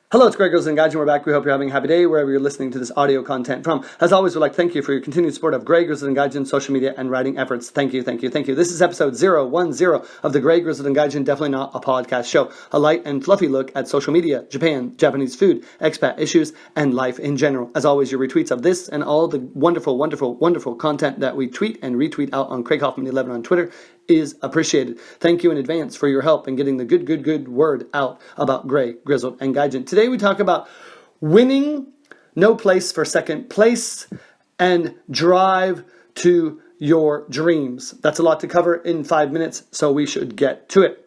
Hello, it's Greg Grizzled and Guide, and we're back. We hope you're having a happy day wherever you're listening to this audio content from. As always, we'd like to thank you for your continued support of Greg Grizzled and Guide, social media and writing efforts. Thank you, thank you, thank you. This is episode 010 of the Greg Grizzled and Guide, definitely not a podcast show. A light and fluffy look at social media, Japan, Japanese food, expat issues, and life in general. As always, your retweets of this and all the wonderful, wonderful, wonderful content that we tweet and retweet out on Craig Hoffman 11 on Twitter is appreciated. Thank you in advance for your help in getting the good word out about Grey, Grizzled, and Gaijin. Today we talk about winning, no place for second place, and drive to your dreams. That's a lot to cover in 5 minutes, so we should get to it.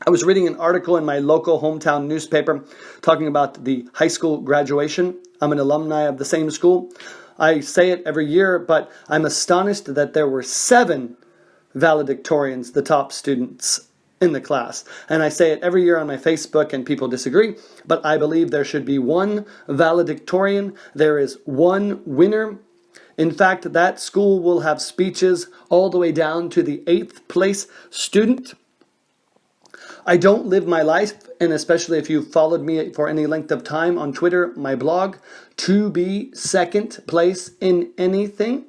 I was reading an article in my local hometown newspaper talking about the high school graduation. I'm an alumni of the same school. I say it every year, but I'm astonished that there were 7 valedictorians, the top students in the class. And I say it every year on my Facebook, and people disagree, but I believe there should be 1 valedictorian. There is 1 winner. In fact, that school will have speeches all the way down to the 8th place student. I don't live my life, and especially if you've followed me for any length of time on Twitter, my blog, to be second place in anything.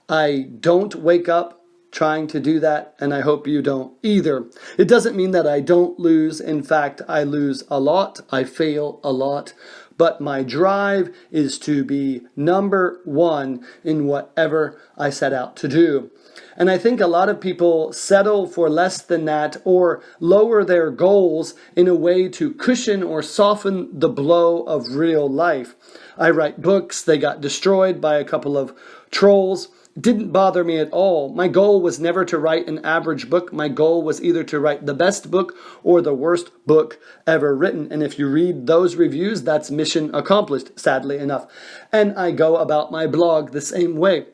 I don't wake up trying to do that, and I hope you don't either. It doesn't mean that I don't lose. In fact, I lose a lot. I fail a lot. But my drive is to be number 1 in whatever I set out to do. And I think a lot of people settle for less than that or lower their goals in a way to cushion or soften the blow of real life. I write books. They got destroyed by a couple of trolls. Didn't bother me at all. My goal was never to write an average book. My goal was either to write the best book or the worst book ever written. And if you read those reviews, that's mission accomplished, sadly enough. And I go about my blog the same way.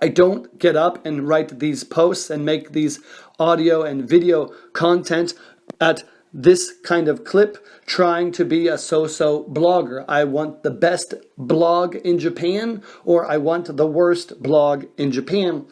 I don't get up and write these posts and make these audio and video content at this kind of clip trying to be a so-so blogger. I want the best blog in Japan, or I want the worst blog in Japan.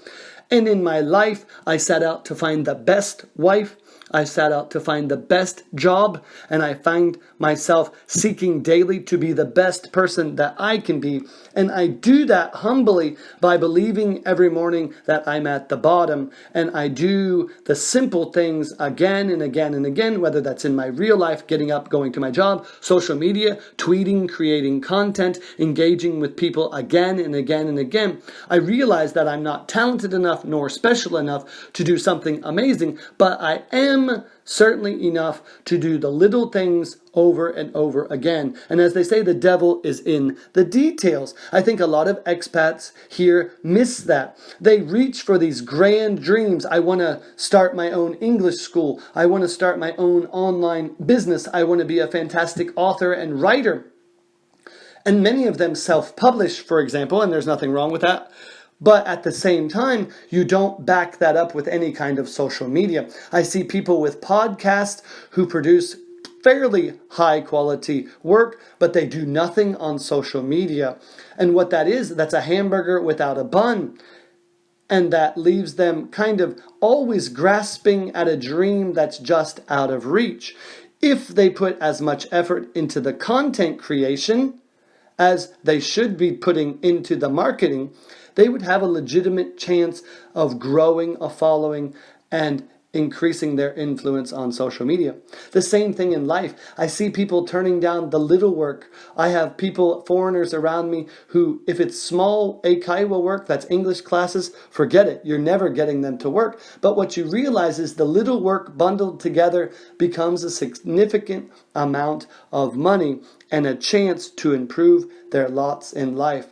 And in my life, I set out to find the best wife. I set out to find the best job, and I find myself seeking daily to be the best person that I can be. And I do that humbly by believing every morning that I'm at the bottom. And I do the simple things again and again and again, whether that's in my real life, getting up, going to my job, social media, tweeting, creating content, engaging with people again and again and again. I realize that I'm not talented enough nor special enough to do something amazing, but I am certainly enough to do the little things over and over again. And as they say, the devil is in the details. I think a lot of expats here miss that. They reach for these grand dreams. I want to start my own English school. I want to start my own online business. I want to be a fantastic author and writer. And many of them self-publish, for example, and there's nothing wrong with that. But at the same time, you don't back that up with any kind of social media. I see people with podcasts who produce fairly high quality work, but they do nothing on social media. And what that is, that's a hamburger without a bun. And that leaves them kind of always grasping at a dream that's just out of reach. If they put as much effort into the content creation as they should be putting into the marketing, they would have a legitimate chance of growing a following and increasing their influence on social media. The same thing in life. I see people turning down the little work. I have people, foreigners around me who, if it's small eikaiwa work, that's English classes, forget it. You're never getting them to work. But what you realize is the little work bundled together becomes a significant amount of money and a chance to improve their lots in life.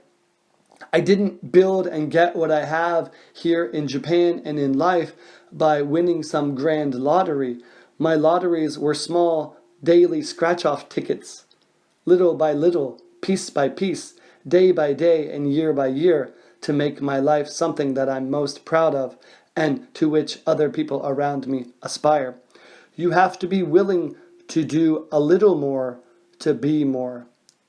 I didn't build and get what I have here in Japan and in life by winning some grand lottery. My lotteries were small, daily scratch-off tickets, little by little, piece by piece, day by day, and year by year, to make my life something that I'm most proud of and to which other people around me aspire. You have to be willing to do a little more to be more.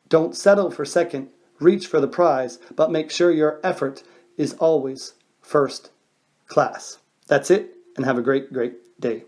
Don't settle for second. Reach for the prize, but make sure your effort is always first class. That's it, and have a great day.